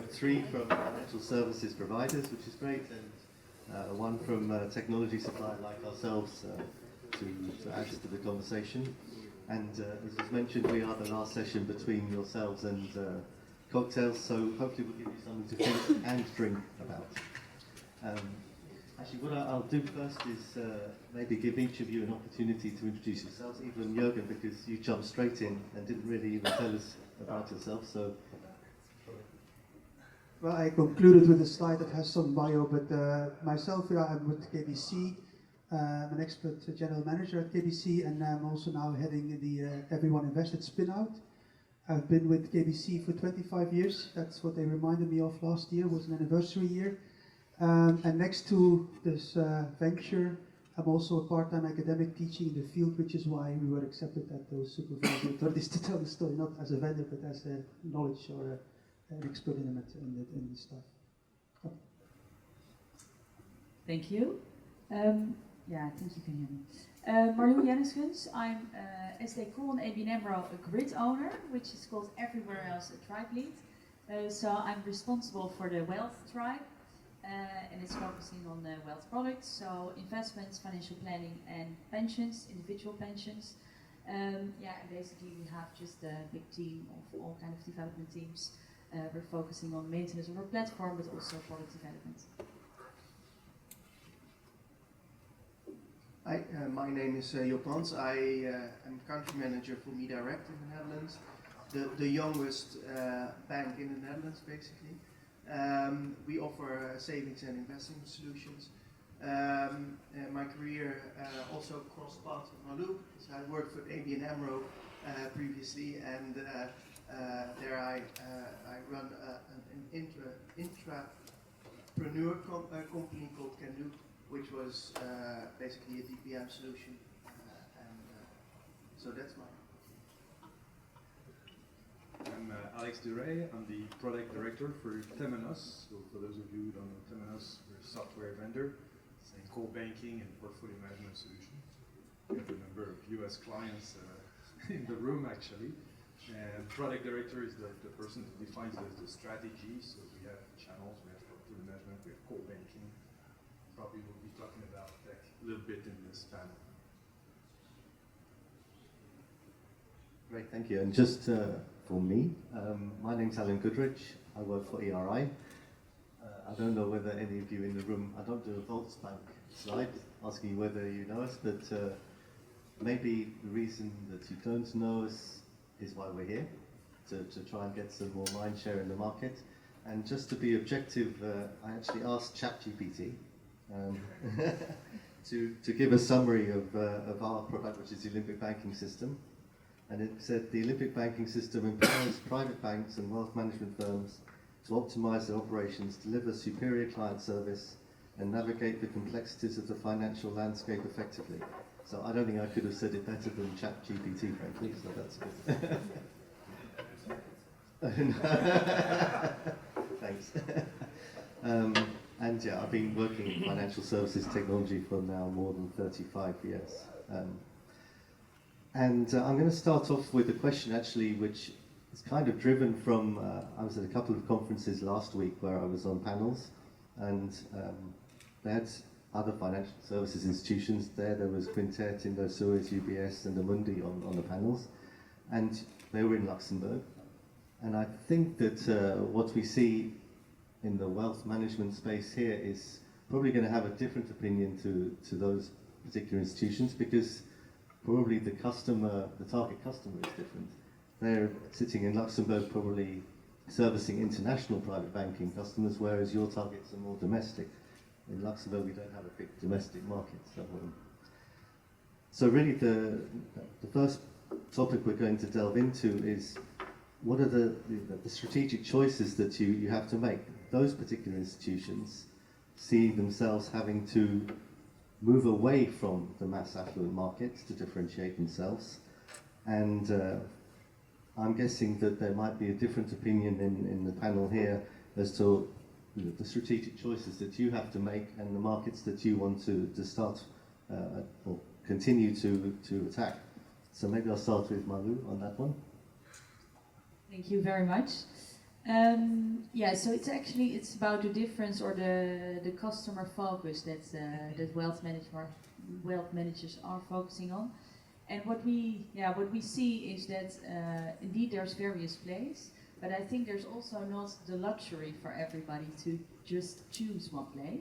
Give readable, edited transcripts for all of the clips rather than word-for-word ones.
have 3 from financial services providers, which is great, and 1 from a technology supplier like ourselves to add to the conversation. And as was mentioned, we are the last session between yourselves and cocktails, so hopefully we'll give you something to think and drink about. Actually, what I'll do first is maybe give each of you an opportunity to introduce yourselves, even Jurgen, because you jumped straight in and didn't really even tell us about yourself. So, well, I concluded with a slide that has some bio, but myself, I'm with KBC. I'm an expert general manager at KBC, and I'm also now heading the EveryOneINVESTED spin-out. I've been with KBC for 25 years. That's what they reminded me of last year, was an anniversary year. And next to this venture, I'm also a part-time academic teaching in the field, which is why we were accepted at those supervisory authorities to tell the story, not as a vendor, but as a knowledge or an expert in the stuff. Oh. Thank you. Yeah, I think you can hear me. Marlou, Jenniskens. I'm, as they call in ABN AMRO, a grid owner, which is called everywhere else a tribe lead. So I'm responsible for the wealth tribe. And it's focusing on wealth products, so investments, financial planning, and pensions, individual pensions. Yeah, and basically we have just a big team of all kind of development teams. We're focusing on maintenance of our platform, but also product development. Hi, my name is Job Hans. I am country manager for MeDirect in the Netherlands, the youngest bank in the Netherlands, basically. We offer savings and investing solutions. My career also crossed paths with Marlou, because I worked for ABN AMRO previously, and there I run an intrapreneur company called Canoe, which was basically a DPM solution, so that's mine. I'm Alex Duret. I'm the product director for Temenos. So for those of you who don't know Temenos, we're a software vendor selling core banking and portfolio management solutions. We have a number of US clients in the room actually. And product director is the person who defines the strategy. So we have channels, we have portfolio management, we have core banking. Probably we'll be talking about tech a little bit in this panel. great, thank you. And just for me, my name's Alan Goodrich. I work for ERI. I don't know whether any of you in the room, I don't do a Volksbank slide asking you whether you know us, but maybe the reason that you don't know us is why we're here, to try and get some more mind share in the market. And just to be objective, I actually asked ChatGPT to give a summary of our product, which is the Olympic banking system. And it said the Olympic banking system empowers private banks and wealth management firms to optimize their operations, deliver superior client service, and navigate the complexities of the financial landscape effectively. So I don't think I could have said it better than ChatGPT, frankly, so that's good. Thanks. And yeah, I've been working in financial services technology for now more than 35 years. And I'm going to start off with a question actually, which is kind of driven from, I was at a couple of conferences last week where I was on panels, and they had other financial services institutions there. There was Quintet, Indosuez, UBS, and Amundi on the panels, and they were in Luxembourg. And I think that what we see in the wealth management space here is probably going to have a different opinion to those particular institutions, because probably the target customer is different. They're sitting in Luxembourg probably servicing international private banking customers, whereas your targets are more domestic. In Luxembourg we don't have a big domestic market. So really the first topic we're going to delve into is what are the strategic choices that you have to make. Those particular institutions see themselves having to move away from the mass affluent markets to differentiate themselves. And I'm guessing that there might be a different opinion in the panel here as to the strategic choices that you have to make and the markets that you want to start or continue to attack. So maybe I'll start with Marlou on that one. Thank you very much. Yeah, so it's about the difference or the customer focus that wealth managers are focusing on. And what we see is that indeed there's various plays, but I think there's also not the luxury for everybody to just choose one play.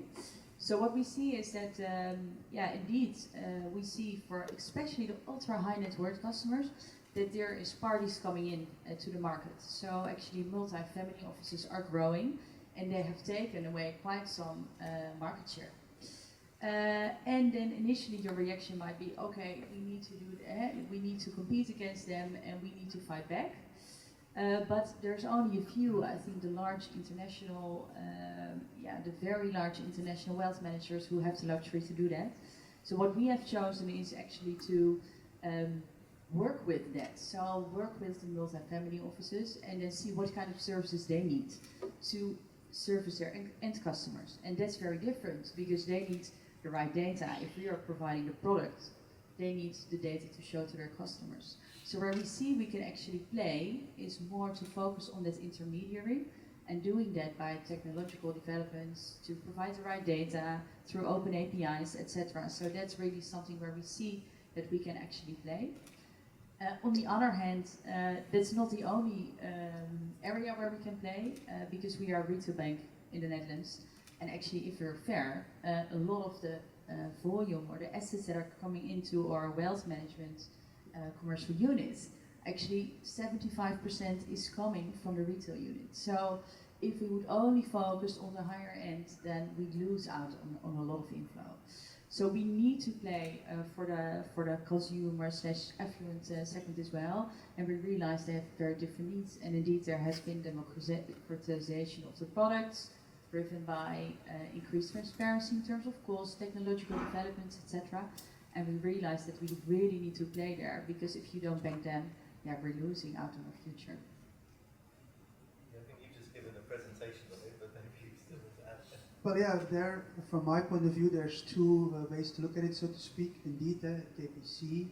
So what we see is that indeed we see for especially the ultra high net worth customers that there is parties coming in to the market. So actually multi-family offices are growing and they have taken away quite some market share. And then initially your reaction might be, okay, we need to do that, we need to compete against them and we need to fight back. But there's only a few, I think the large international, the very large international wealth managers who have the luxury to do that. So what we have chosen is actually to work with that. So work with the multi-family offices and then see what kind of services they need to service their end customers. And that's very different because they need the right data. If we are providing the product, they need the data to show to their customers. So where we see we can actually play is more to focus on that intermediary and doing that by technological developments to provide the right data through open APIs, etc. So that's really something where we see that we can actually play. On the other hand, that's not the only area where we can play because we are a retail bank in the Netherlands. And actually, if we're fair, a lot of the volume or the assets that are coming into our wealth management commercial units, actually 75% is coming from the retail unit. So if we would only focus on the higher end, then we lose out on a lot of inflow. So we need to play for the consumer / affluent segment as well, and we realize they have very different needs. And indeed, there has been democratization of the products, driven by increased transparency in terms of cost, technological developments, etc. And we realize that we really need to play there because if you don't bank them, we're losing out on our future. Yeah, I think you've just given a presentation of it, but maybe you still want to add. Well, there, from my point of view, there's two ways to look at it, so to speak. Indeed, KPC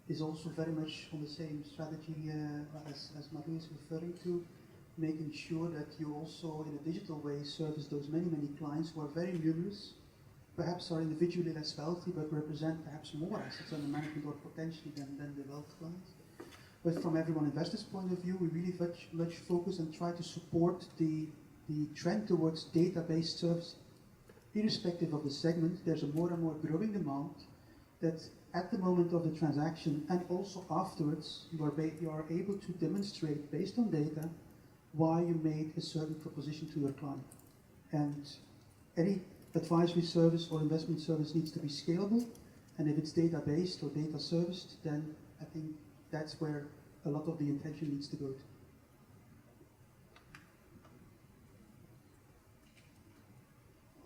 is also very much on the same strategy as Marlou is referring to, making sure that you also, in a digital way, service those many clients who are very numerous, perhaps are individually less wealthy, but represent perhaps more assets under management or potentially than the wealth clients. But from everyoneINVESTED's point of view, we really much focus and try to support the trend towards data-based service. Irrespective of the segment, there's a more and more growing demand that at the moment of the transaction and also afterwards, you are able to demonstrate based on data why you made a certain proposition to your client. And any advisory service or investment service needs to be scalable, and if it's data-based or data-serviced, then I think that's where a lot of the intention needs to go to.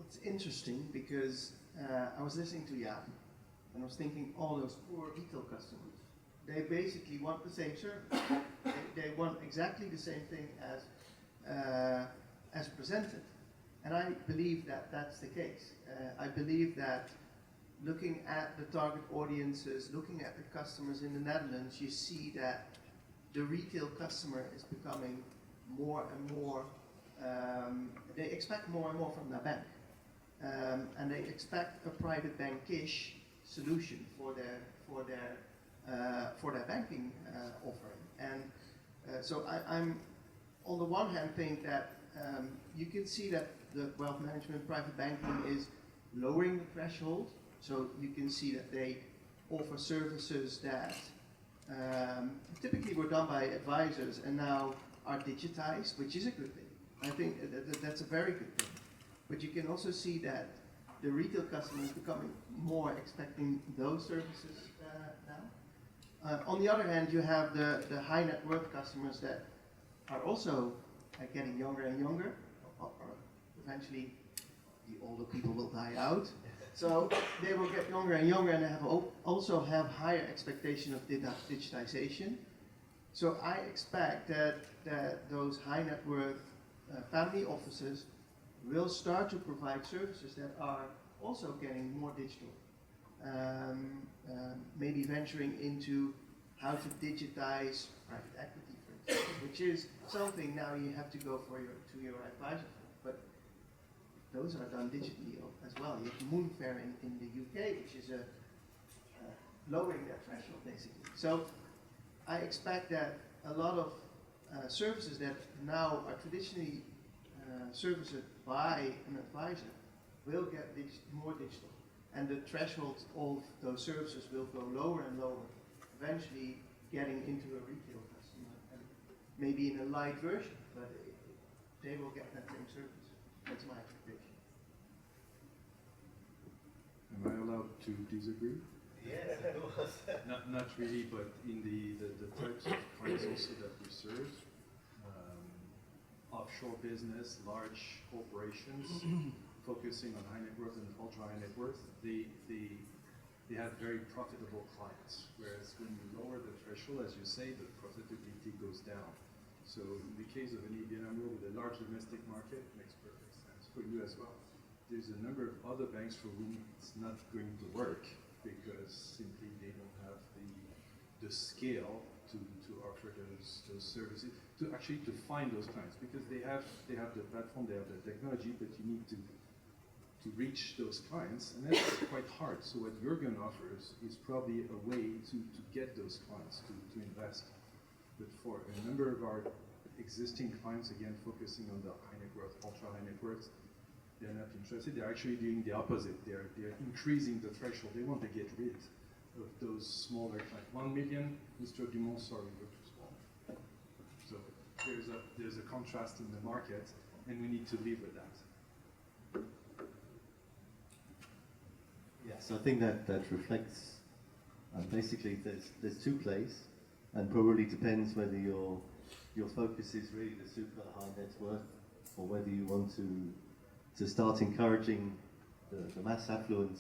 It's interesting because I was listening to Jan and I was thinking all those poor retail customers, they basically want the same service. They want exactly the same thing as presented. And I believe that that's the case. I believe that looking at the target audiences, looking at the customers in the Netherlands, you see that the retail customer is becoming more and more, they expect more and more from their bank. And they expect a private bankish solution for their banking offering. And so I'm on the one hand think that you can see that the wealth management private banking is lowering the threshold. So you can see that they offer services that typically were done by advisors and now are digitized, which is a good thing. I think that's a very good thing. But you can also see that the retail customer is becoming more expecting those services now. On the other hand, you have the high net worth customers that are also getting younger and younger, or eventually the older people will die out. So they will get younger and younger and also have higher expectation of digitization. So I expect that those high net worth family offices will start to provide services that are also getting more digital. Maybe venturing into how to digitize private equity, for which is something now you have to go to your advisor for. But those are done digitally as well. You have Moonfair in the UK, which is lowering that threshold basically. So I expect that a lot of services that now are traditionally serviced by an advisor will get more digital, and the threshold of those services will go lower and lower, eventually getting into a retail customer, and maybe in a light version, but they will get that same service. That's my expectation. Am I allowed to disagree? Yes, it was. Not really, but in the types of clients also that we serve, offshore business, large corporations, focusing on high net worth and ultra high net worth, they have very profitable clients. Whereas when you lower the threshold, as you say, the profitability goes down. So in the case of an ABN AMRO with a large domestic market, makes perfect sense for you as well. There's a number of other banks for whom it's not going to work because simply they don't have the scale to offer those services, to find those clients, because they have the platform, they have the technology, but you need to reach those clients, and that's quite hard. So what Jurgen offers is probably a way to get those clients to invest. But for a number of our existing clients, again focusing on the high net worth, ultra high net worth, they're not interested. They're actually doing the opposite. They're increasing the threshold. They want to get rid of those smaller clients. 1 million, Mr. Dumont, sorry, we're too small. So there's a contrast in the market, and we need to live with that. Yes, I think that reflects basically there's two plays, and probably depends whether your focus is really the super high net worth, or whether you want to start encouraging the mass affluent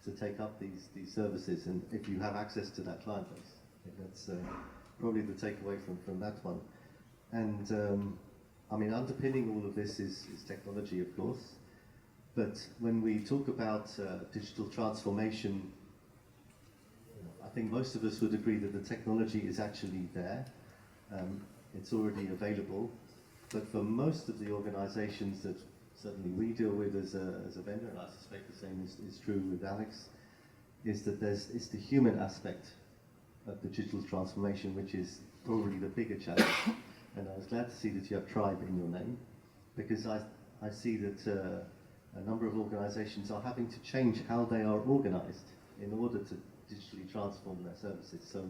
to take up these services, and if you have access to that client base. I think that's probably the takeaway from that one. And I mean, underpinning all of this is technology, of course, but when we talk about digital transformation, I think most of us would agree that the technology is actually there. It's already available, but for most of the organizations that certainly we deal with as a vendor, and I suspect the same is true with Alex, is that it's the human aspect of the digital transformation which is probably the bigger challenge. And I was glad to see that you have tribe in your name, because I see that a number of organizations are having to change how they are organized in order to digitally transform their services. So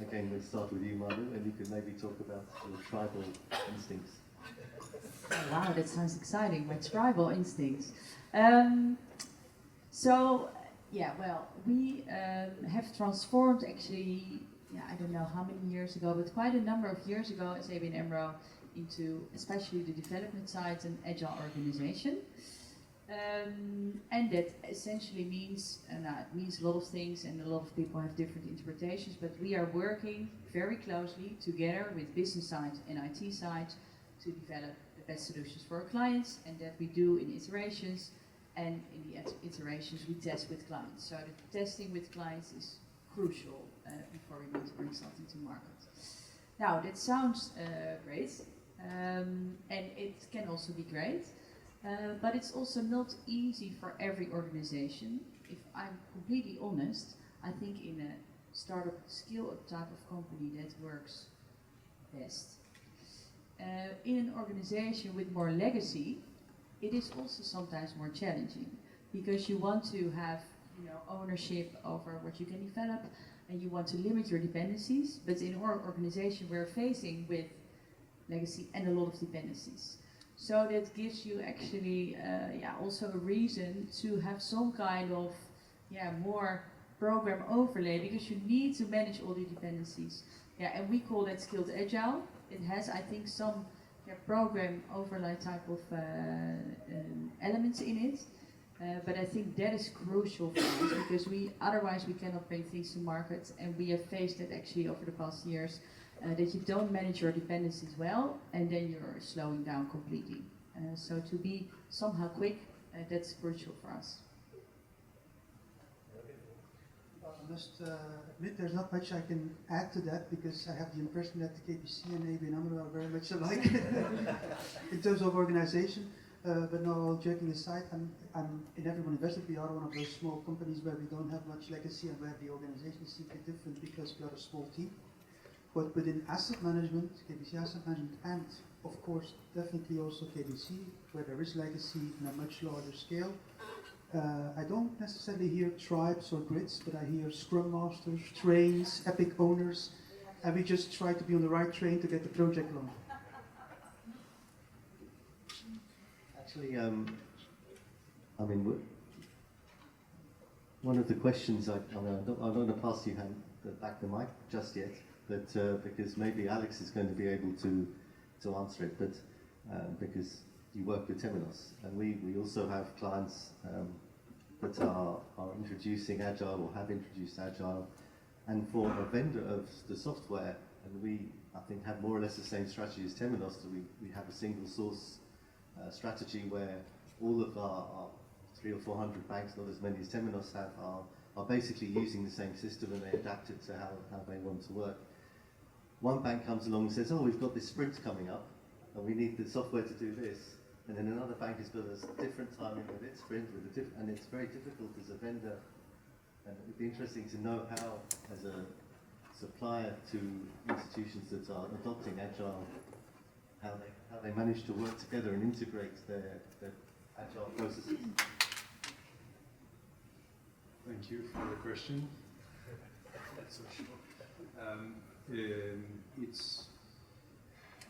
again, we'll start with you, Marlou, and you could maybe talk about your tribal instincts. Wow, that sounds exciting, my tribal instincts. We have transformed actually, I don't know how many years ago, but quite a number of years ago as ABN AMRO into especially the development side an agile organization. And that essentially means, it means a lot of things, and a lot of people have different interpretations, but we are working very closely together with business side and IT side to develop the best solutions for our clients, and that we do in iterations, and in the iterations we test with clients. So the testing with clients is crucial before we want to bring something to market. Now that sounds great, and it can also be great, but it's also not easy for every organization. If I'm completely honest, I think in a startup scale-up type of company that works best. In an organization with more legacy, it is also sometimes more challenging, because you want to have ownership over what you can develop, and you want to limit your dependencies. But in our organization, we're facing with legacy and a lot of dependencies. So that gives you actually also a reason to have some kind of more program overlay, because you need to manage all the dependencies. And we call that skilled agile. It has, I think, some program overlay type of elements in it. But I think that is crucial for us, because otherwise we cannot bring things to market, and we have faced it actually over the past years, that you don't manage your dependencies well, and then you're slowing down completely. So to be somehow quick, that's crucial for us. must admit there's not much I can add to that because I have the impression that the KBC and ABN AMRO are very much alike in terms of organization. But no, all joking aside, I'm in Everyone Invested. We are one of those small companies where we don't have much legacy and where the organization is simply different because we are a small team. But within asset management, KBC Asset Management, and of course definitely also KBC, where there is legacy on a much larger scale, I don't necessarily hear tribes or grids, but I hear scrum masters, trains, epic owners, and we just try to be on the right train to get the project going. Actually, I mean, one of the questions I don't want to pass you back the mic just yet, but because maybe Alex is going to be able to answer it, but because you work with Temenos, and we also have clients that are introducing Agile or have introduced Agile, and for a vendor of the software, and we, I think, have more or less the same strategy as Temenos, so we have a single source strategy where all of our 300 or 400 banks, not as many as Temenos have, are basically using the same system, and they adapt it to how they want to work. One bank comes along and says, oh, we've got this sprint coming up, and we need the software to do this. And then another bank has got a different timing with its sprint, and it's very difficult as a vendor. And it would be interesting to know how, as a supplier to institutions that are adopting Agile, how they manage to work together and integrate their Agile processes. Thank you for the question. That's so short.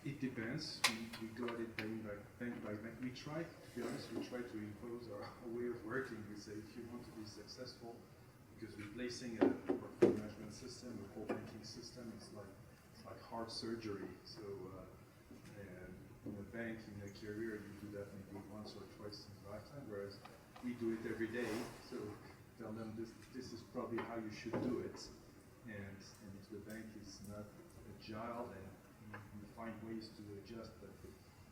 It depends. We go at it bank by bank. We try, to be honest, to impose our way of working. We say if you want to be successful, because replacing a portfolio management system, a core banking system, it's like heart surgery. So in a bank, in a career, you do that maybe once or twice in a lifetime, whereas we do it every day. So tell them this is probably how you should do it. And if the bank is not agile, then you find ways to adjust. But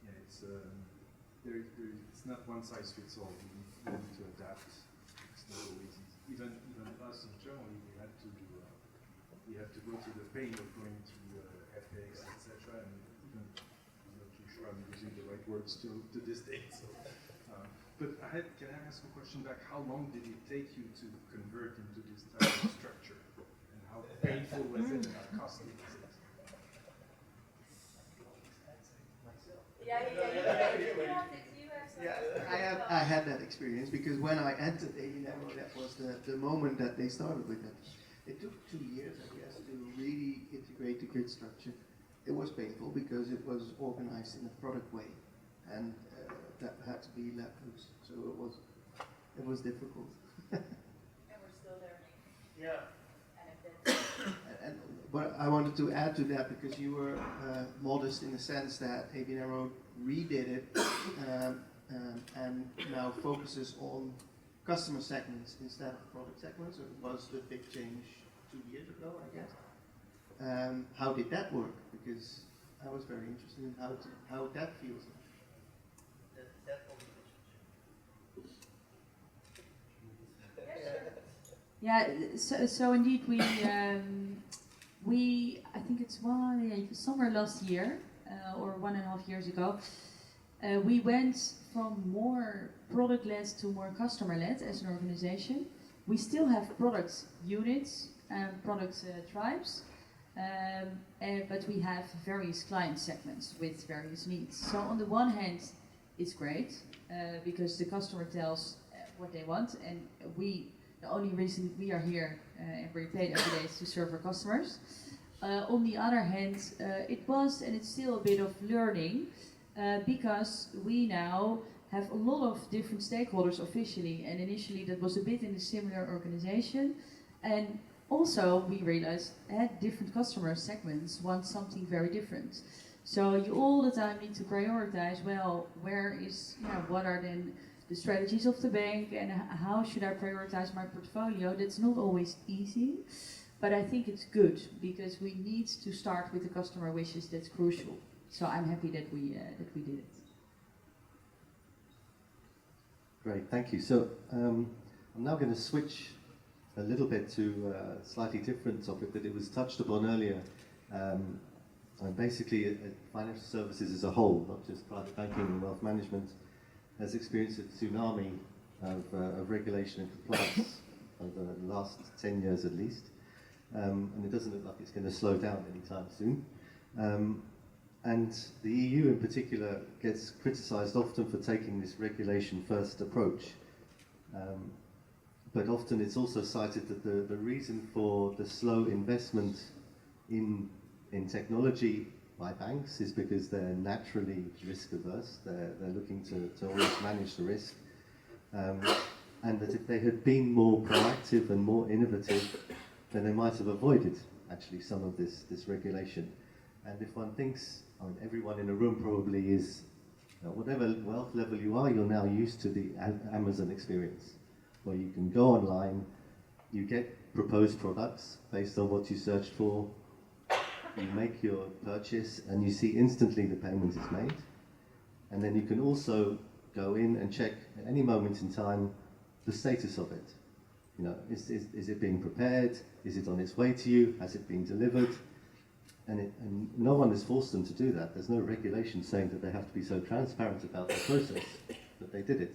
yeah, it's not one size fits all. You need to adapt. It's not always easy. Even us internally, we have to go through the pain of going through FX, etc. And even I'm not too sure I'm using the right words to this day. So, but can I ask a question back? How long did it take you to convert into this type of structure? And how painful was it and how costly was it? I had that experience because when I entered ABN AMRO, that was the moment that they started with it. It took 2 years, I guess, to really integrate the grid structure. It was painful because it was organized in a product way, and that had to be let loose. So it was difficult. And we're still learning. Yeah. And But I wanted to add to that because you were modest in the sense that ABN AMRO redid it and now focuses on customer segments instead of product segments. So it was the big change 2 years ago, I guess. How did that work? Because I was very interested in how that feels. yeah, so indeed we I think it's summer last year or 1.5 years ago, we went from more product-led to more customer-led as an organization. We still have product units and product tribes, but we have various client segments with various needs. So on the one hand, it's great because the customer tells what they want, and the only reason we are here and we're paid every day is to serve our customers. On the other hand, it was and it's still a bit of learning because we now have a lot of different stakeholders officially, and initially that was a bit in a similar organization, and also we realized that different customer segments want something very different. So you all the time need to prioritize, well, what are then the strategies of the bank and how should I prioritize my portfolio? That's not always easy, but I think it's good because we need to start with the customer wishes. That's crucial. So I'm happy that we did it. Great, thank you. So I'm now going to switch a little bit to a slightly different topic that it was touched upon earlier. And basically, financial services as a whole, not just private banking and wealth management, has experienced a tsunami of regulation and compliance over the last 10 years at least. And it doesn't look like it's going to slow down anytime soon. And the EU in particular gets criticised often for taking this regulation first approach. But often it's also cited that the reason for the slow investment in technology by banks is because they're naturally risk averse. They're looking to always manage the risk. And that if they had been more proactive and more innovative, then they might have avoided actually some of this regulation. And if one thinks, I mean, everyone in a room probably is, whatever wealth level you are, you're now used to the Amazon experience, where you can go online, you get proposed products based on what you searched for, you make your purchase, and you see instantly the payment is made. And then you can also go in and check at any moment in time the status of it. Is it being prepared? Is it on its way to you? Has it been delivered? And no one has forced them to do that. There's no regulation saying that they have to be so transparent about the process that they did it.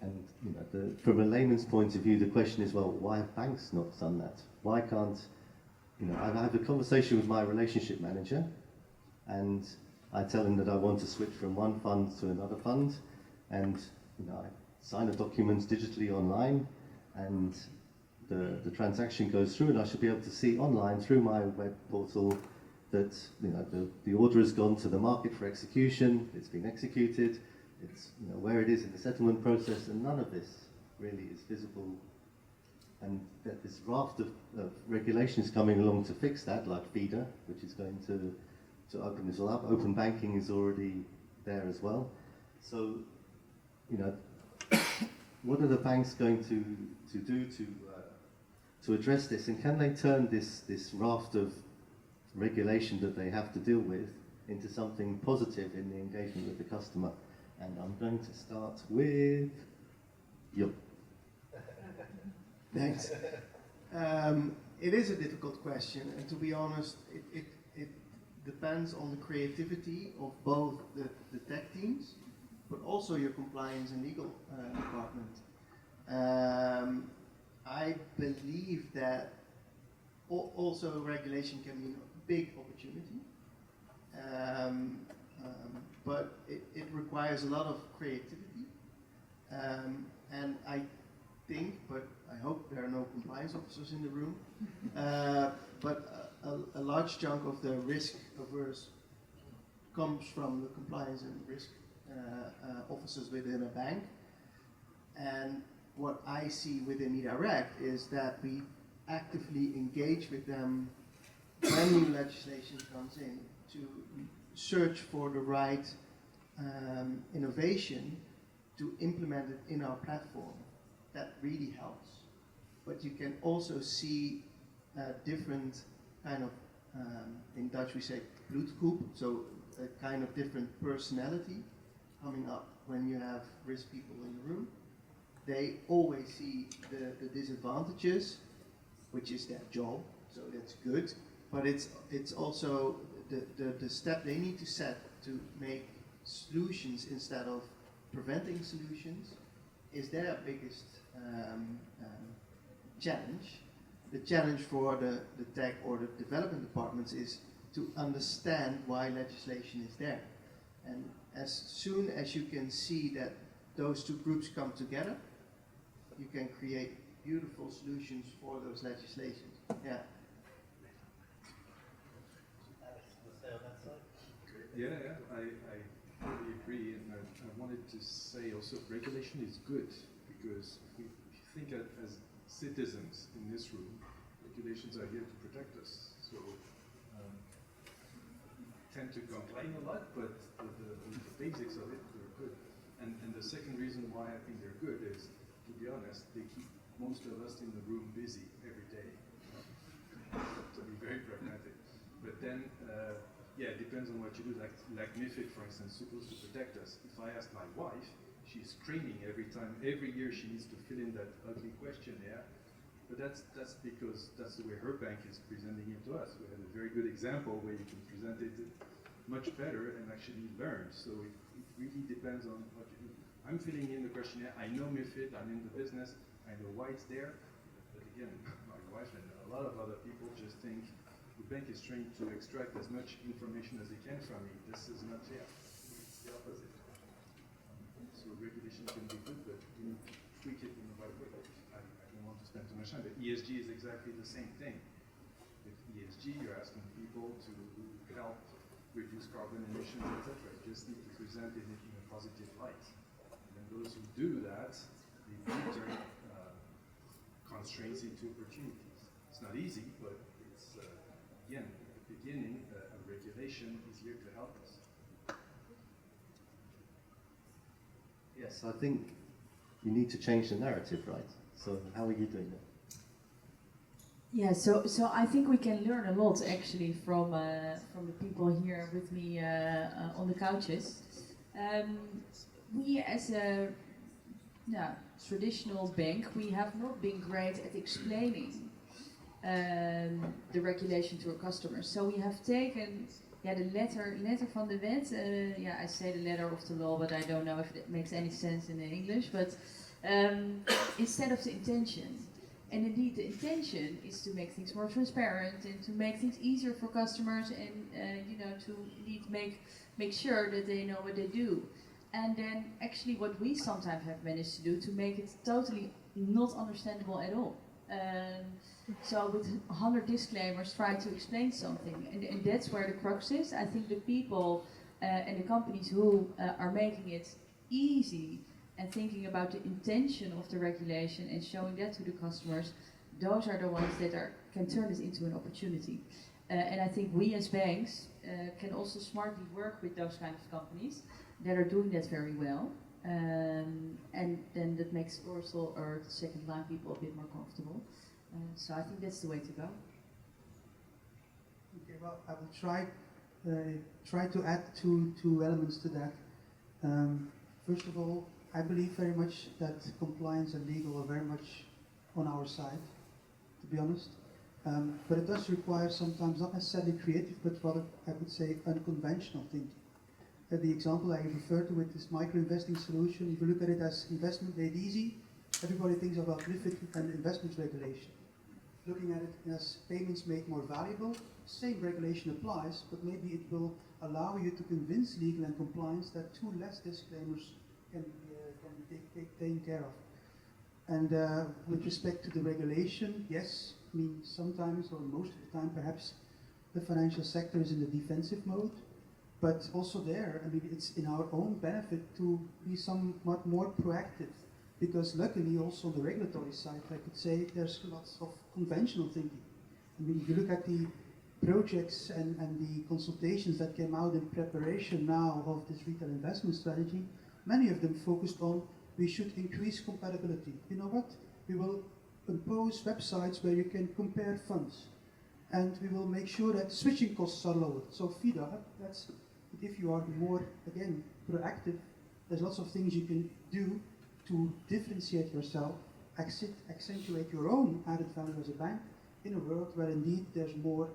And from a layman's point of view, the question is, well, why have banks not done that? Why can't, I have a conversation with my relationship manager, and I tell him that I want to switch from one fund to another fund, and I sign a document digitally online, and the transaction goes through, and I should be able to see online through my web portal that the order has gone to the market for execution, it's been executed, it's where it is in the settlement process, and none of this really is visible. And that this raft of regulations coming along to fix that, like FIDA, which is going to open this all up. Open banking is already there as well. So, what are the banks going to do to address this, and can they turn this raft of regulation that they have to deal with into something positive in the engagement with the customer? And I'm going to start with you. Thanks. It is a difficult question, and to be honest, it depends on the creativity of both the tech teams, but also your compliance and legal department. I believe that also regulation can be a big opportunity, but it requires a lot of creativity, and I think, but I hope there are no compliance officers in the room, but a large chunk of the risk averse comes from the compliance and risk officers within a bank. And what I see within eDirect is that we actively engage with them when new legislation comes in to search for the right innovation to implement it in our platform. That really helps. But you can also see different kind of, in Dutch we say bloedgroep, so a kind of different personality coming up when you have risk people in the room. They always see the disadvantages, which is their job, so that's good. But it's also the step they need to set to make solutions instead of preventing solutions is their biggest challenge. The challenge for the tech or the development departments is to understand why legislation is there. And as soon as you can see that those two groups come together, you can create beautiful solutions for those legislations. Yeah. Yeah, I totally agree, and I wanted to say also regulation is good, because if you think as citizens in this room, regulations are here to protect us. So tend to complain a lot, but the basics of it are good. And the second reason why I think they're good is, to be honest, they keep most of us in the room busy every day, to be very pragmatic. But then, yeah, it depends on what you do. Like MiFID, for instance, supposed to protect us. If I ask my wife, she's screaming every time. Every year she needs to fill in that ugly questionnaire. But that's because that's the way her bank is presenting it to us. We have a very good example where you can present it much better and actually learn. So it really depends on what you do. I'm filling in the questionnaire. I know MiFID. I'm in the business. I know why it's there. But again, my wife and a lot of other people just think the bank is trying to extract as much information as it can from me. This is not fair. It's the opposite. So regulation can be good, but you need to tweak it in the right way. I don't want to spend too much time, but ESG is exactly the same thing. With ESG, you're asking people to help reduce carbon emissions, etc. You just need to present it in a positive light. And then those who do that, they turn constraints into opportunities. It's not easy, but it's, again, at the beginning, a regulation is here to help us. Yes, I think you need to change the narrative, right? So how are you doing that? Yeah, so I think we can learn a lot actually from the people here with me on the couches. We as a traditional bank, we have not been great at explaining the regulation to our customers. So we have taken the letter van de wet. I say the letter of the law, but I don't know if it makes any sense in English. But instead of the intention. And indeed, the intention is to make things more transparent and to make things easier for customers, and to indeed make sure that they know what they do. And then, actually, what we sometimes have managed to do to make it totally not understandable at all. So with 100 disclaimers, try to explain something, and that's where the crux is. I think the people and the companies who are making it easy and thinking about the intention of the regulation and showing that to the customers, those are the ones that can turn this into an opportunity. And I think we as banks can also smartly work with those kind of companies that are doing that very well. And then that makes also our second line people a bit more comfortable. So I think that's the way to go. Okay, well, I will try to add two elements to that. First of all, I believe very much that compliance and legal are very much on our side, to be honest. But it does require sometimes not necessarily creative, but rather, I would say, unconventional thinking. The example I refer to with this micro-investing solution, if you look at it as investment made easy, everybody thinks about MiFID and investment regulation. Looking at it as payments made more valuable, same regulation applies, but maybe it will allow you to convince legal and compliance that 2 less disclaimers can be taken care of. And with respect to the regulation, yes, I mean sometimes or most of the time perhaps the financial sector is in the defensive mode, but also there, I mean it's in our own benefit to be somewhat more proactive, because luckily also on the regulatory side, I could say there's lots of conventional thinking. I mean if you look at the projects and the consultations that came out in preparation now of this retail investment strategy, many of them focused on we should increase compatibility. You know what? We will impose websites where you can compare funds, and we will make sure that switching costs are lowered. So FIDA, that's if you are more, again, proactive, there's lots of things you can do to differentiate yourself, accentuate your own added value as a bank in a world where indeed there's more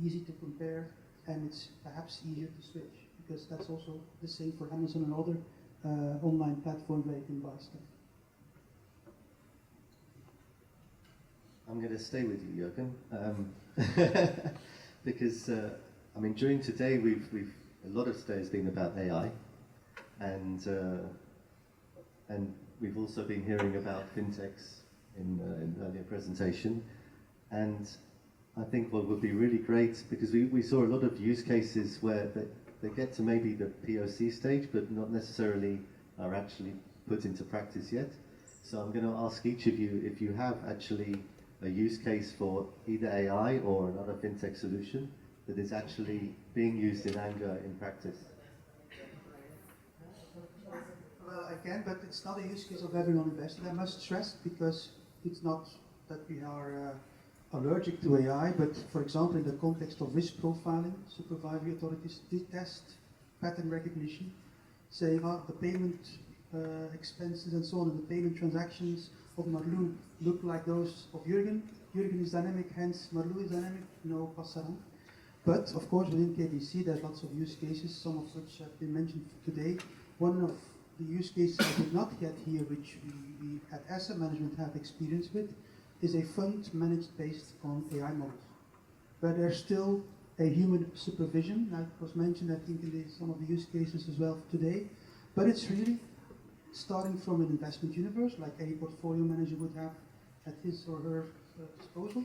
easy to compare and it's perhaps easier to switch, because that's also the same for Amazon and other online platforms where you can buy stuff. I'm going to stay with you, Jurgen, because I mean during today a lot of today has been about AI, and we've also been hearing about fintechs in earlier presentation, and I think what would be really great, because we saw a lot of use cases where they get to maybe the POC stage, but not necessarily are actually put into practice yet. So I'm going to ask each of you if you have actually a use case for either AI or another fintech solution that is actually being used in anger in practice. Well, I can, but it's not a use case of everyoneINVESTED. I must stress, because it's not that we are allergic to AI, but for example, in the context of risk profiling, supervisory authorities test pattern recognition, saying, the payment expenses and so on, and the payment transactions of Marlou look like those of Jurgen. Jurgen is dynamic, hence Marlou is dynamic, no passant. But of course within KBC there's lots of use cases, some of which have been mentioned today. One of the use cases I did not get here, which we at asset management have experience with, is a fund managed based on AI models, where there's still a human supervision. That was mentioned, I think, in some of the use cases as well today. But it's really starting from an investment universe, like any portfolio manager would have at his or her disposal,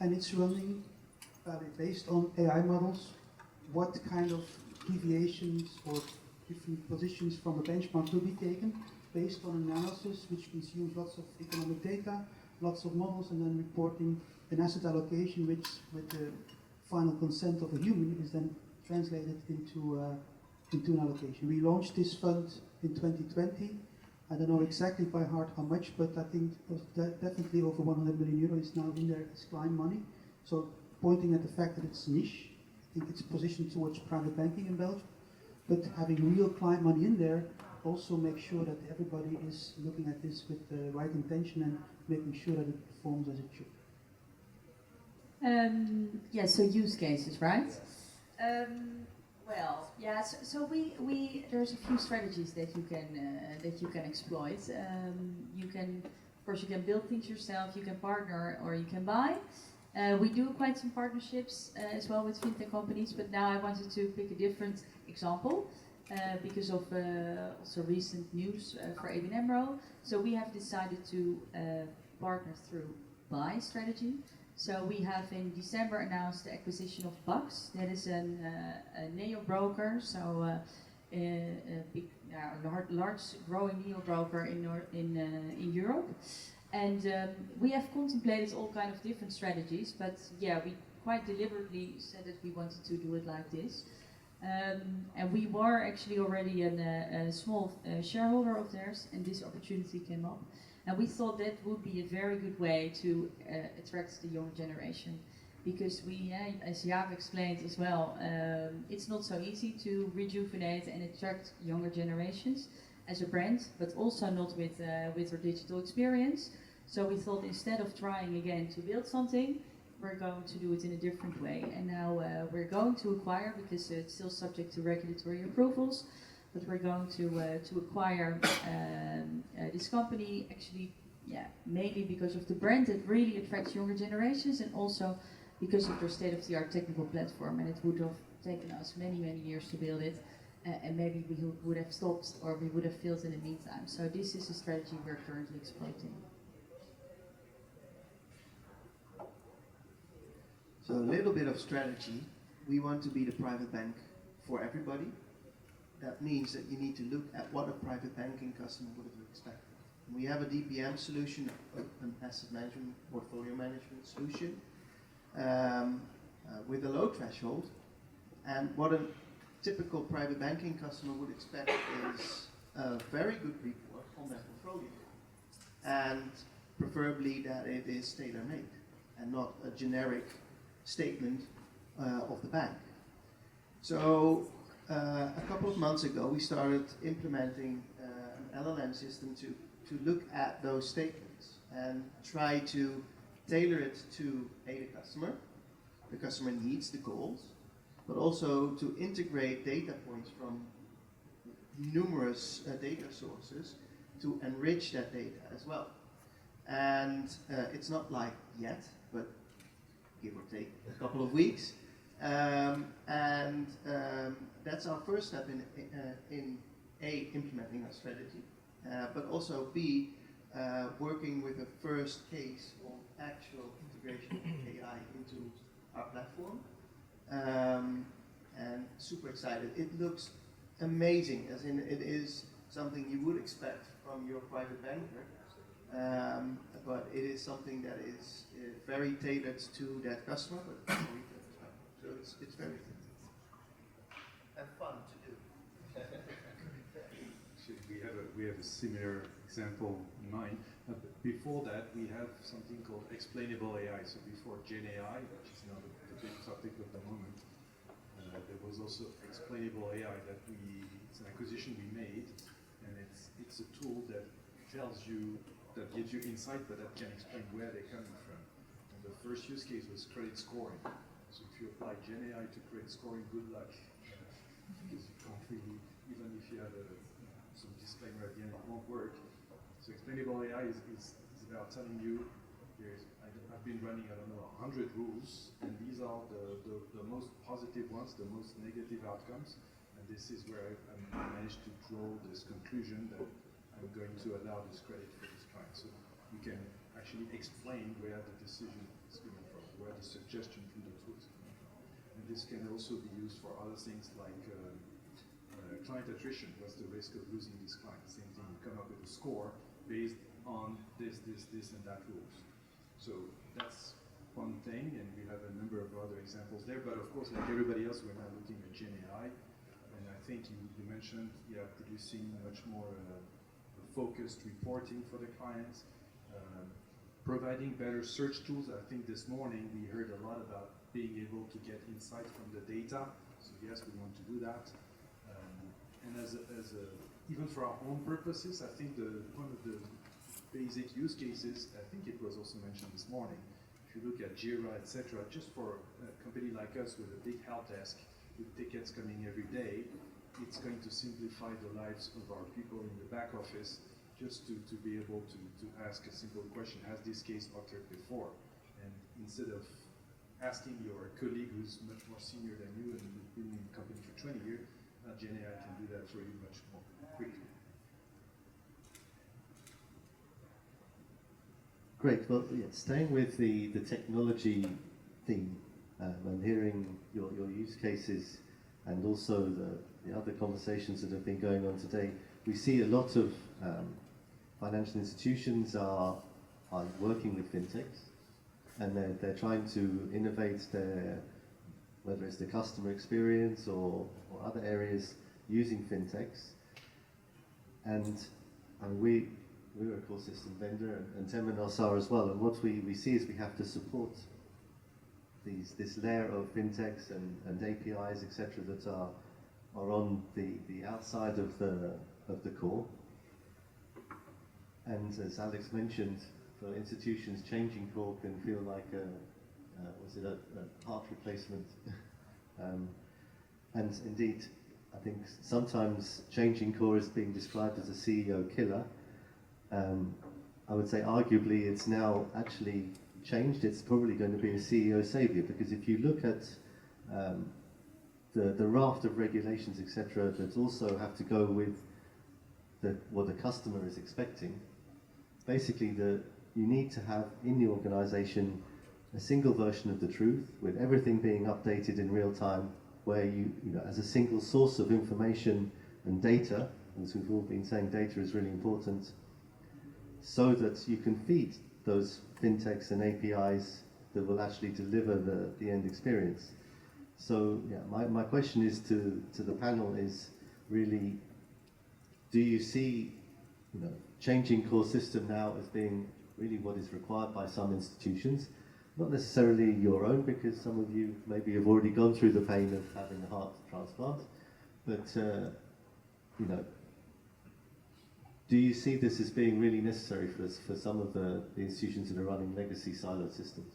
and it's running based on AI models. What kind of deviations or different positions from a benchmark will be taken based on analysis, which consumes lots of economic data, lots of models, and then reporting an asset allocation, which, with the final consent of a human, is then translated into an allocation. We launched this fund in 2020. I don't know exactly by heart how much, but I think it was definitely over 100 million euro is now in there as client money. So pointing at the fact that it's niche, I think it's positioned towards private banking in Belgium, but having real client money in there also makes sure that everybody is looking at this with the right intention and making sure that it performs as it should. Yeah, so use cases, right? Well, yeah. So we there's a few strategies that you can exploit. You can, of course, you can build things yourself. You can partner or you can buy. We do quite some partnerships as well with fintech companies. But now I wanted to pick a different example because of also recent news for ABN AMRO. So we have decided to partner through buy strategy. So we have in December announced the acquisition of Bucks. That is a neo broker, so a big, large growing neo broker in Europe. And we have contemplated all kind of different strategies, but yeah, we quite deliberately said that we wanted to do it like this. And we were actually already a small shareholder of theirs, and this opportunity came up. And we thought that would be a very good way to attract the younger generation. Because we, as Jaap explained as well, it's not so easy to rejuvenate and attract younger generations as a brand, but also not with our digital experience. So we thought instead of trying again to build something, we're going to do it in a different way. And now we're going to acquire, because it's still subject to regulatory approvals, but we're going to acquire this company actually, yeah, mainly because of the brand that really attracts younger generations, and also because of their state-of-the-art technical platform. And it would have taken us many, many years to build it, and maybe we would have stopped or we would have failed in the meantime. So this is a strategy we're currently exploiting. So a little bit of strategy. We want to be the private bank for everybody. That means that you need to look at what a private banking customer would have expected. And we have a DPM solution, an asset management, portfolio management solution, with a low threshold. And what a typical private banking customer would expect is a very good report on their portfolio. And preferably that it is tailor-made and not a generic statement of the bank. So a couple of months ago we started implementing an LLM system to look at those statements and try to tailor it to the customer needs, the goals, but also to integrate data points from numerous data sources to enrich that data as well. And it's not like yet, but give or take a couple of weeks. That's our first step in A, implementing our strategy, but also B, working with a first case on actual integration of AI into our platform. And super excited. It looks amazing, as in it is something you would expect from your private banker, but it is something that is very tailored to that customer, but from a retail perspective. So it's very and fun to do. We have a similar example in mind. Before that, we have something called explainable AI. So before Gen AI, which is now the big topic of the moment, there was also explainable AI that it's an acquisition we made, and it's tells you, that gives you insight, but that can explain where they're coming from. And the first use case was credit scoring. So if you apply Gen AI to credit scoring, good luck. Because you can't really, even if you have some disclaimer at the end, it won't work. So explainable AI is about telling you, I've been running, I don't know, 100 rules, and these are the most positive ones, the most negative outcomes, and this is where I managed to draw this conclusion that I'm going to allow this credit for this client. So you can actually explain where the decision is coming from, where the suggestion from the tool is coming from. And this can also be used for other things like client attrition. What's the risk of losing this client? Same thing, you come up with a score based on this, and that rules. So that's one thing, and we have a number of other examples there, but of course, like everybody else, we're now looking at Gen AI, and I think you mentioned, producing much more focused reporting for the clients, providing better search tools. I think this morning we heard a lot about being able to get insight from the data, so yes, we want to do that. And even for our own purposes, I think one of the basic use cases, I think it was also mentioned this morning, if you look at Jira, etc., just for a company like us with a big help desk with tickets coming every day, it's going to simplify the lives of our people in the back office just to be able to ask a simple question, has this case occurred before? And instead of asking your colleague who's much more senior than you and who's been in the company for 20 years, Gen AI can do that for you much more quickly. Great. Well, yeah, staying with the technology theme, and hearing your use cases and also the other conversations that have been going on today, we see a lot of financial institutions are working with fintechs, and they're trying to innovate whether it's the customer experience or other areas using fintechs. And we're a core system vendor, and Temenos are as well. And what we see is we have to support this layer of fintechs and APIs, etc., that are on the outside of the core. And as Alex mentioned, for institutions, changing core can feel like a heart replacement. And indeed, I think sometimes changing core is being described as a CEO killer. I would say arguably it's now actually changed. It's probably going to be a CEO savior, because if you look at the raft of regulations, etc., that also have to go with what the customer is expecting, basically you need to have in the organization a single version of the truth, with everything being updated in real time, where you know, as a single source of information and data, as we've all been saying, data is really important, so that you can feed those fintechs and APIs that will actually deliver the end experience. So yeah, my question is to the panel is really, do you see changing core system now as being really what is required by some institutions? Not necessarily your own, because some of you maybe have already gone through the pain of having a heart transplant, but do you see this as being really necessary for some of the institutions that are running legacy siloed systems?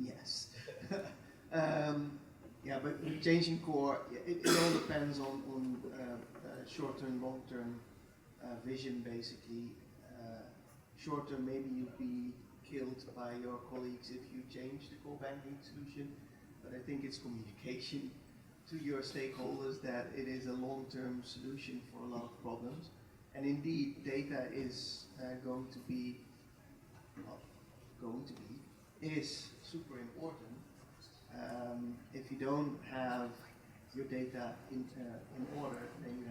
Yes. Yeah, but changing core, it all depends on short-term, long-term vision, basically. Short-term, maybe you'd be killed by your colleagues if you change the core banking solution, but I think it's communication to your stakeholders that it is a long-term solution for a lot of problems. And indeed, data is is super important. If you don't have your data in order, then you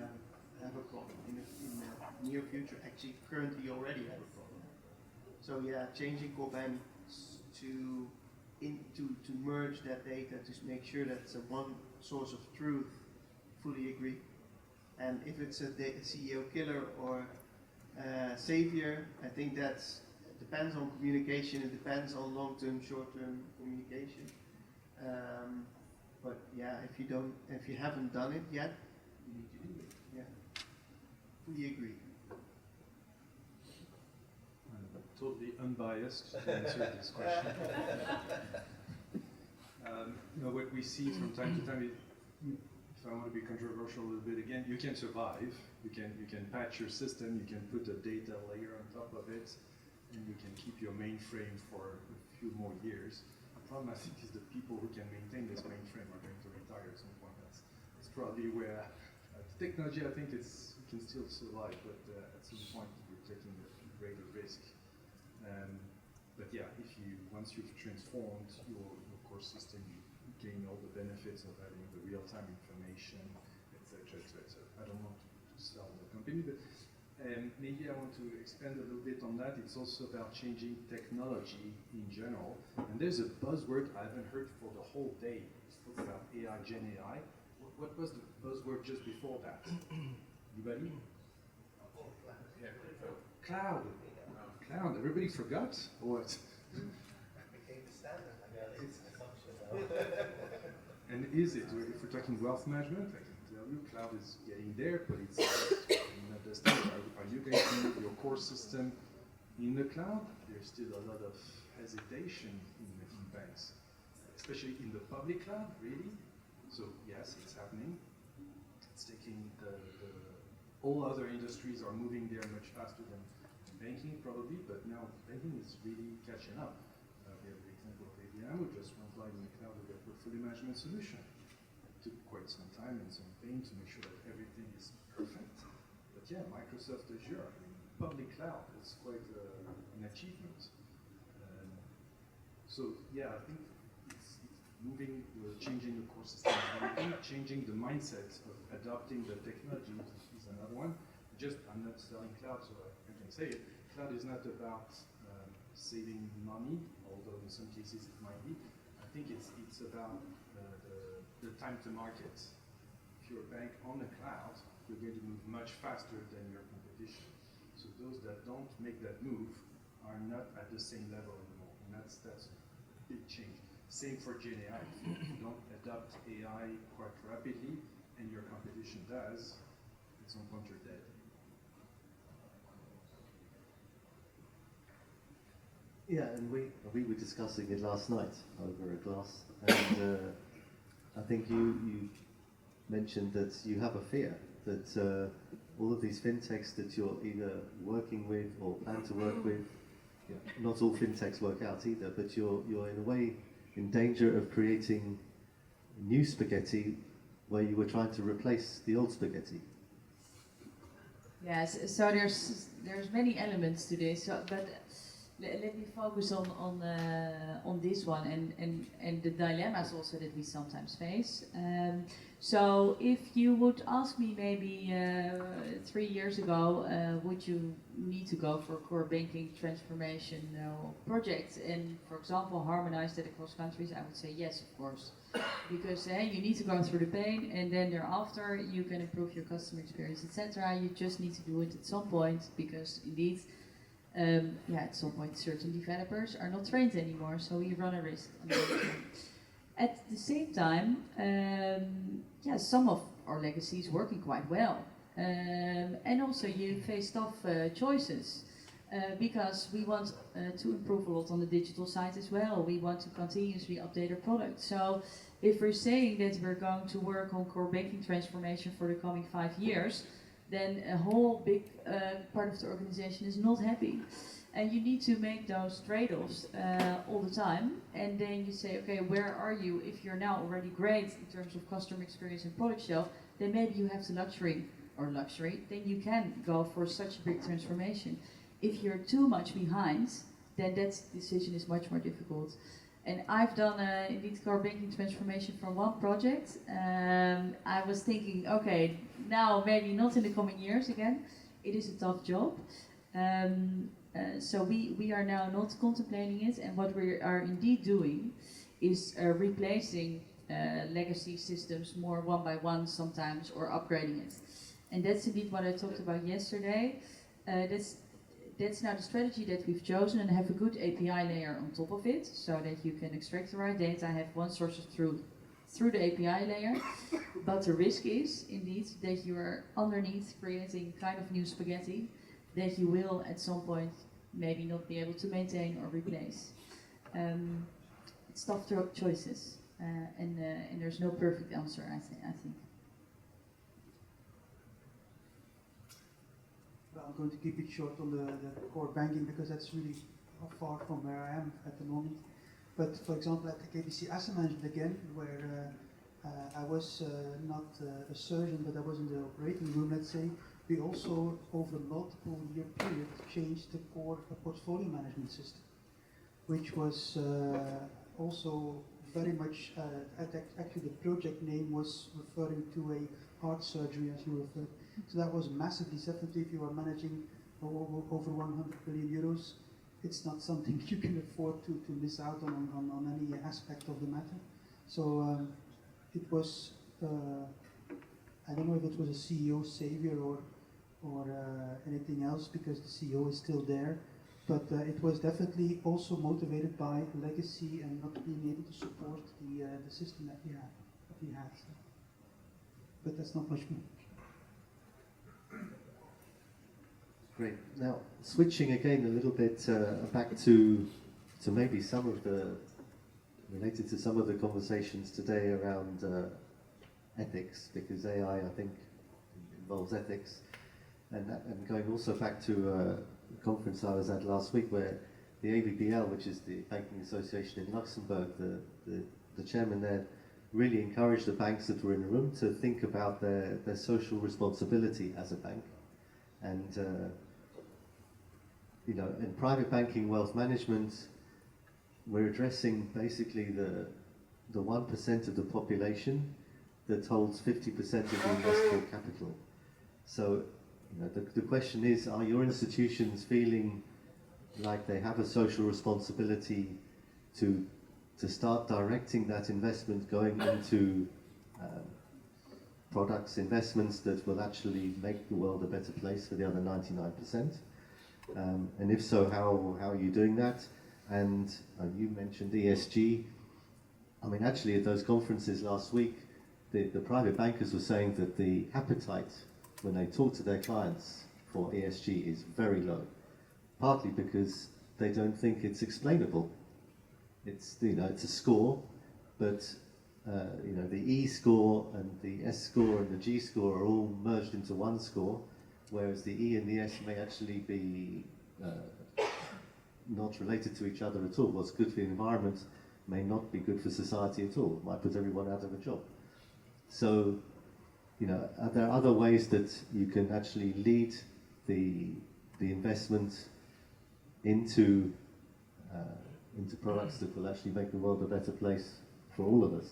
have a problem in the near future. Actually, currently you already have a problem. So yeah, changing core banks to merge that data to make sure that it's a one source of truth, fully agree. And if it's a CEO killer or savior, I think it depends on communication. It depends on long-term, short-term communication. But yeah, if you haven't done it yet, you need to do it. Yeah, fully agree. unbiased to answer this question. What we see from time to time, if I want to be controversial a little bit again, you can survive. You can patch your system. You can put a data layer on top of it, and you can keep your mainframe for a few more years. The problem, I think, is the people who can maintain this mainframe are going to retire at some point. That's probably where technology, I think, you can still survive, but at some point you're taking a greater risk. But yeah, once you've transformed your core system, you gain all the benefits of having the real-time information, etc., etc. I don't want to sell the company, but maybe I want to expand a little bit on that. It's also about changing technology in general. And there's a buzzword I haven't heard for the whole day. It's about AI, Gen AI. What was the buzzword just before that? Anybody? Cloud. Cloud. Everybody forgot? Or what? Became the standard. It's an assumption. And is it? If we're talking wealth management, I can tell you, cloud is getting there, but it's not the standard. Are you going to move your core system in the cloud? There's still a lot of hesitation in banks, especially in the public cloud, really. So yes, it's happening. It's taking all other industries are moving there much faster than banking, probably, but now banking is really catching up. We have the example of ABN, who just went live in the cloud with their portfolio management solution. It took quite some time and some pain to make sure that everything is perfect. But yeah, Microsoft Azure, public cloud, is quite an achievement. So yeah, I think it's moving, changing the core system, changing the mindset of adopting the technology is another one. I'm not selling cloud, so I can say it. Cloud is not about saving money, although in some cases it might be. I think it's about the time to market. If you're a bank on the cloud, you're going to move much faster than your competition. So those that don't make that move are not at the same level anymore, and that's a big change. Same for Gen AI. If you don't adopt AI quite rapidly, and your competition does, at some point you're dead. Yeah, and we were discussing it last night over a glass, and I think you mentioned that you have a fear that all of these fintechs that you're either working with or plan to work with, not all fintechs work out either, but you're in a way in danger of creating new spaghetti where you were trying to replace the old spaghetti. Yes, so there's many elements to this, but let me focus on this one and the dilemmas also that we sometimes face. So if you would ask me maybe 3 years ago, would you need to go for a core banking transformation project and, for example, harmonize that across countries? I would say yes, of course, because you need to go through the pain, and then thereafter you can improve your customer experience, etc. You just need to do it at some point, because indeed, at some point certain developers are not trained anymore, so we run a risk. At the same time, some of our legacy is working quite well. And also you face tough choices because we want to improve a lot on the digital side as well. We want to continuously update our product. So if we're saying that we're going to work on core banking transformation for the coming 5 years, then a whole big part of the organization is not happy. And you need to make those trade-offs all the time. And then you say, okay, where are you? If you're now already great in terms of customer experience and product shelf, then maybe you have the luxury, then you can go for such a big transformation. If you're too much behind, then that decision is much more difficult. And I've done indeed core banking transformation from one project. I was thinking, okay, now maybe not in the coming years again. It is a tough job. So we are now not contemplating it, and what we are indeed doing is replacing legacy systems more one by one sometimes, or upgrading it. And that's indeed what I talked about yesterday. That's now the strategy that we've chosen, and have a good API layer on top of it, so that you can extract the right data, have one source of truth through the API layer. But the risk is indeed that you are underneath creating kind of new spaghetti that you will at some point maybe not be able to maintain or replace. It's tough choices, and there's no perfect answer, I think. Well, I'm going to keep it short on the core banking because that's really far from where I am at the moment. But for example, at the KBC Asset Management again, where I was not a surgeon, but I was in the operating room, let's say, we also, over a multiple year period, changed the core portfolio management system, which was also very much, actually the project name was referring to a heart surgery, as you referred. So that was massively, definitely if you are managing over 100 billion euros, it's not something you can afford to miss out on any aspect of the matter. So it was, I don't know if it was a CEO savior or anything else, because the CEO is still there, but it was definitely also motivated by legacy and not being able to support the system that we had. So. But that's not much more. Great. Now, switching again a little bit back to maybe some of the, related to some of the conversations today around ethics, because AI, I think, involves ethics, and going also back to a conference I was at last week where the ABBL, which is the Banking Association in Luxembourg, the chairman there really encouraged the banks that were in the room to think about their social responsibility as a bank. And you know, in private banking, wealth management, we're addressing basically the 1% of the population that holds 50% of the investable capital. So, you know, the question is, are your institutions feeling like they have a social responsibility to start directing that investment going into products, investments that will actually make the world a better place for the other 99%? And if so, how are you doing that? And you mentioned ESG. I mean, actually at those conferences last week, the private bankers were saying that the appetite when they talk to their clients for ESG is very low, partly because they don't think it's explainable. It's, you know, it's a score, but you know, the E score and the S score and the G score are all merged into one score, whereas the E and the S may actually be not related to each other at all. What's good for the environment may not be good for society at all. It might put everyone out of a job. So, you know, are there other ways that you can actually lead the investment into products that will actually make the world a better place for all of us?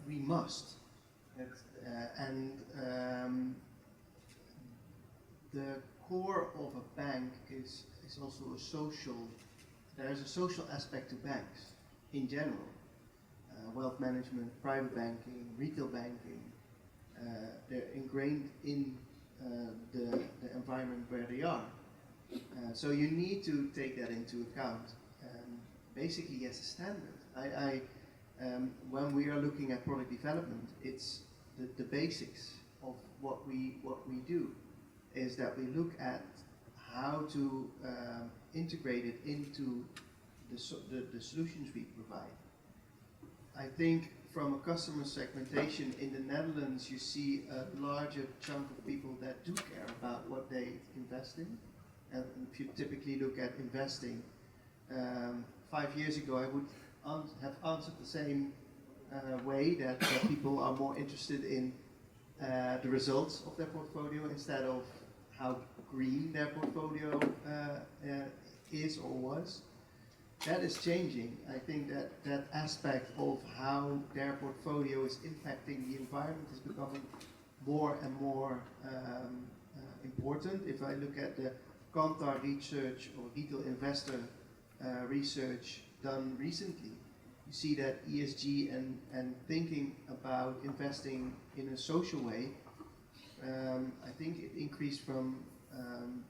We must. The core of a bank is also a social, there's a social aspect to banks in general. Wealth management, private banking, retail banking, they're ingrained in the environment where they are. So you need to take that into account, basically as a standard. When we are looking at product development, it's the basics of what we do is that we look at how to integrate it into the solutions we provide. I think from a customer segmentation in the Netherlands, you see a larger chunk of people that do care about what they invest in. And if you typically look at investing, 5 years ago I would have answered the same way, that people are more interested in the results of their portfolio instead of how green their portfolio is or was. That is changing. I think that aspect of how their portfolio is impacting the environment is becoming more and more important. If I look at the Kantar research or retail investor research done recently, you see that ESG and thinking about investing in a social way, I think it increased from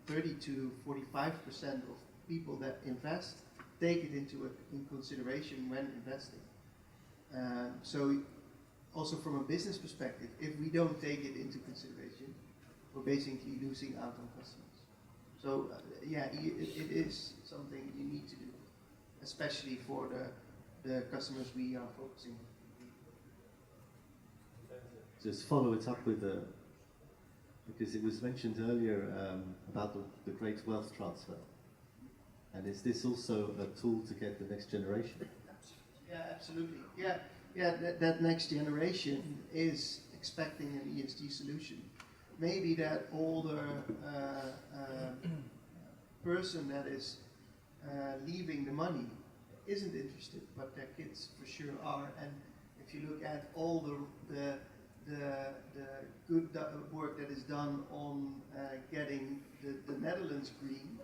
30 to 45% of people that invest take it in consideration when investing. So also from a business perspective, if we don't take it into consideration, we're basically losing out on customers. So yeah, it is something you need to do, especially for the customers we are focusing on. Just follow it up with because it was mentioned earlier about the great wealth transfer. And is this also a tool to get the next generation? Yeah, absolutely. Yeah, that next generation is expecting an ESG solution. Maybe that older person that is leaving the money isn't interested, but their kids for sure are. And if you look at all the good work that is done on getting the Netherlands green,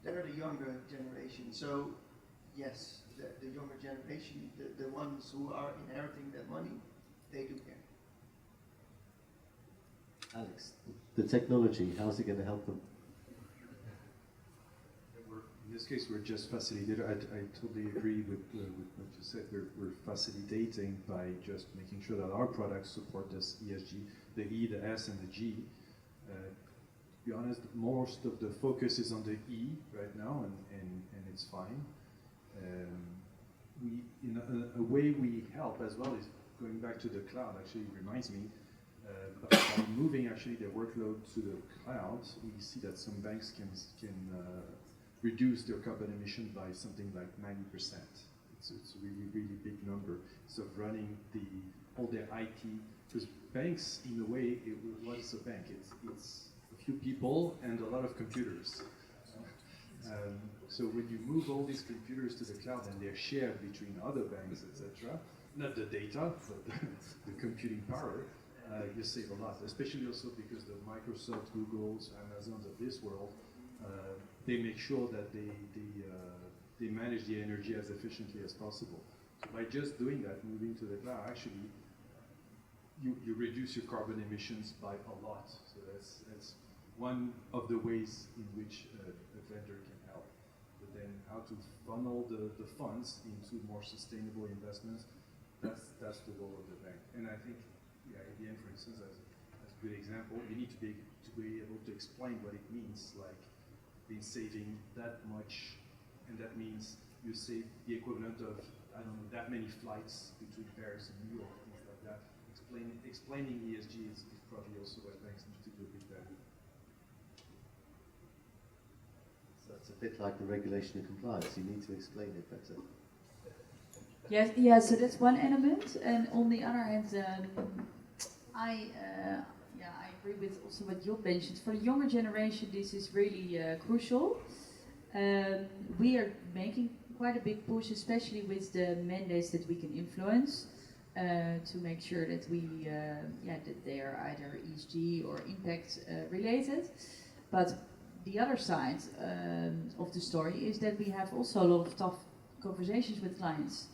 they're the younger generation. So yes, the younger generation, the ones who are inheriting that money, they do care. Alex, the technology, how's it going to help them? In this case, we're just facilitator. I totally agree with what you said. We're facilitating by just making sure that our products support this ESG, the E, the S, and the G. To be honest, most of the focus is on the E right now, and it's fine. In a way we help as well is going back to the cloud. Actually, reminds me by moving actually their workload to the cloud. We see that some banks can reduce their carbon emission by something like 90%. It's a really big number. So running all their IT, because banks in a way, what is a bank? It's a few people and a lot of computers. So when you move all these computers to the cloud and they're shared between other banks, etc., not the data, but the computing power, you save a lot. Especially also because the Microsoft, Googles, Amazons of this world, they make sure that they manage the energy as efficiently as possible. So by just doing that, moving to the cloud, actually, you reduce your carbon emissions by a lot. So that's one of the ways in which a vendor can help. But then how to funnel the funds into more sustainable investments, that's the role of the bank. And I think, yeah, ABN, for instance, as a good example, you need to be able to explain what it means, like being saving that much, and that means you save the equivalent of, I don't know, that many flights between Paris and New York, things like that. Explaining ESG is probably also what banks need to do with that. So it's a bit like the regulation and compliance. You need to explain it better. Yes, yeah, so that's one element, and on the other hand, I agree with also what Job mentioned. For the younger generation, this is really crucial. We are making quite a big push, especially with the mandates that we can influence, to make sure that that they are either ESG or impact related. But the other side of the story is that we have also a lot of tough conversations with clients.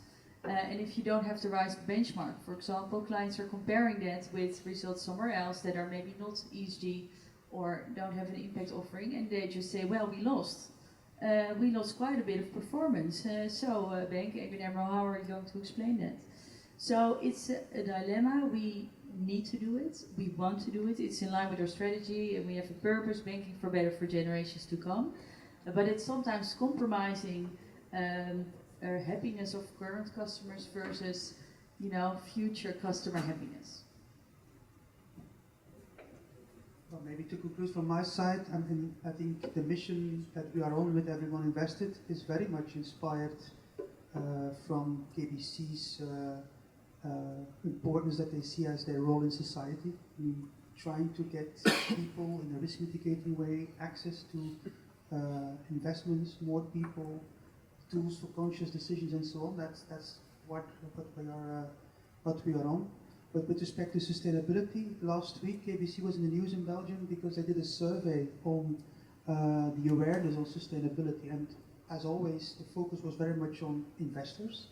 And if you don't have the right benchmark, for example, clients are comparing that with results somewhere else that are maybe not ESG or don't have an impact offering, and they just say, well, we lost quite a bit of performance. Bank, ABN AMRO, how are you going to explain that? So it's a dilemma. We need to do it. We want to do it. It's in line with our strategy, and we have a purpose, banking for better for generations to come. But it's sometimes compromising happiness of current customers versus, future customer happiness. Well, maybe to conclude from my side, I think the mission that we are on with Everyone Invested is very much inspired from KBC's importance that they see as their role in society. Trying to get people in a risk mitigating way access to investments, more people, tools for conscious decisions, and so on. That's what we are on. But with respect to sustainability, last week KBC was in the news in Belgium because they did a survey on the awareness on sustainability, and as always, the focus was very much on investors.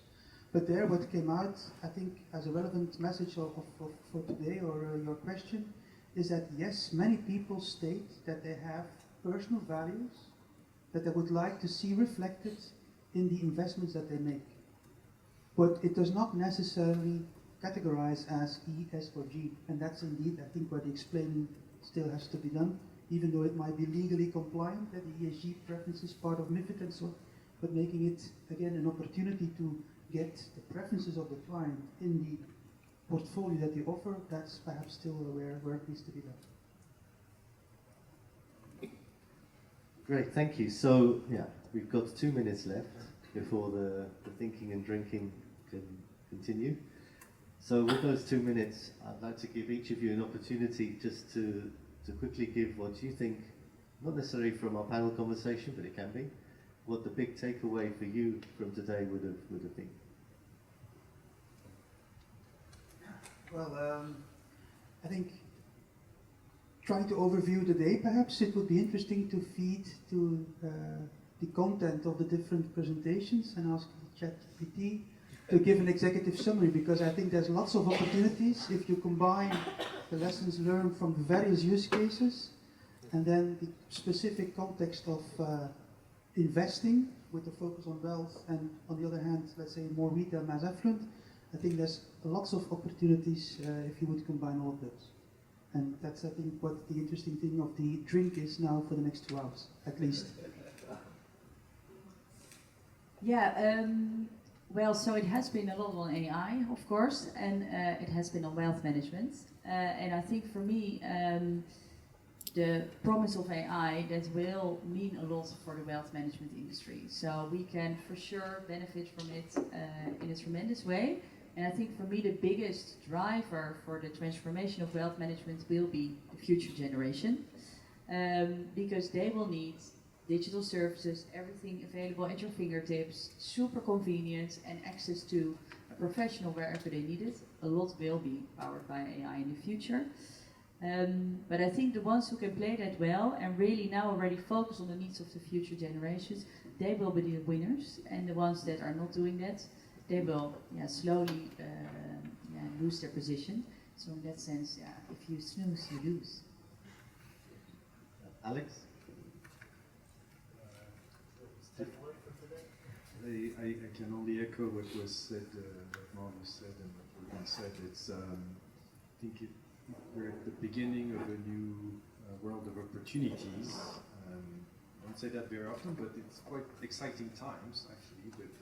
But there, what came out, I think, as a relevant message for today or your question, is that yes, many people state that they have personal values that they would like to see reflected in the investments that they make. But it does not necessarily categorize as E, S, or G, and that's indeed, I think, where the explaining still has to be done, even though it might be legally compliant, that the ESG preference is part of MiFID and so on, but making it, again, an opportunity to get the preferences of the client in the portfolio that they offer, that's perhaps still where work needs to be done. Great, thank you. So, yeah, we've got 2 minutes left before the thinking and drinking can continue. So with those 2 minutes, I'd like to give each of you an opportunity just to quickly give what you think, not necessarily from our panel conversation, but it can be, what the big takeaway for you from today would have been. Well, I think trying to overview the day, perhaps it would be interesting to feed to the content of the different presentations and ask ChatGPT to give an executive summary, because I think there's lots of opportunities if you combine the lessons learned from the various use cases and then the specific context of investing with the focus on wealth and on the other hand, let's say more retail mass affluent. I think there's lots of opportunities if you would combine all of those. And that's, I think, what the interesting thing of the drink is now for the next 2 hours, at least. Yeah, well, so it has been a lot on AI, of course, and it has been on wealth management. And I think for me, the promise of AI, that will mean a lot for the wealth management industry. So we can for sure benefit from it in a tremendous way. And I think for me the biggest driver for the transformation of wealth management will be the future generation. Because they will need digital services, everything available at your fingertips, super convenient, and access to a professional wherever they need it. A lot will be powered by AI in the future. But I think the ones who can play that well and really now already focus on the needs of the future generations, they will be the winners. And the ones that are not doing that, they will slowly lose their position. So in that sense, if you snooze, you lose. Alex? I can only echo what was said, what Marlou said and what Jurgen said. It's, I think we're at the beginning of a new world of opportunities. I don't say that very often, but it's quite exciting times actually with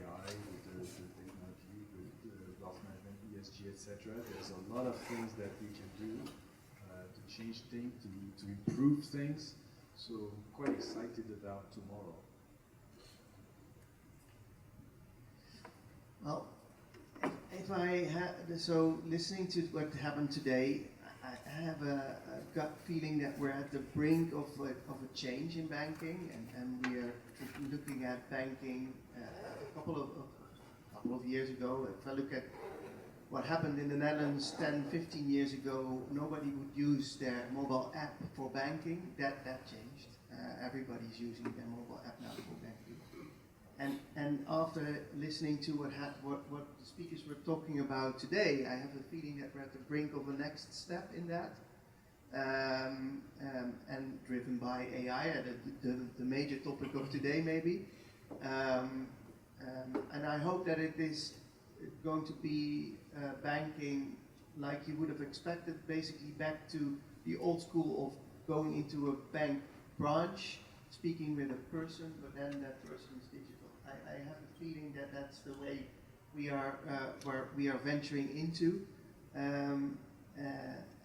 AI, with the technology, with wealth management, ESG, etc. There's a lot of things that we can do to change things, to improve things. So I'm quite excited about tomorrow. Well, if I so listening to what happened today, I have a gut feeling that we're at the brink of a change in banking, and we are looking at banking a couple of years ago. If I look at what happened in the Netherlands 10, 15 years ago, nobody would use their mobile app for banking. That changed. Everybody's using their mobile app now for banking. And after listening to what the speakers were talking about today, I have a feeling that we're at the brink of a next step in that, and driven by AI, the major topic of today maybe. And I hope that it is going to be banking like you would have expected, basically back to the old school of going into a bank branch, speaking with a person, but then that person is digital. I have a feeling that that's the way we are where we are venturing into, and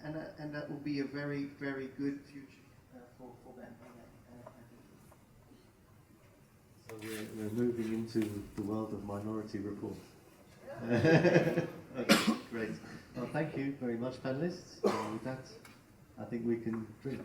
that will be a very, very good future for banking. So we're moving into the world of Minority Report. Okay, great. Well, thank you very much, panelists. With that, I think we can drink.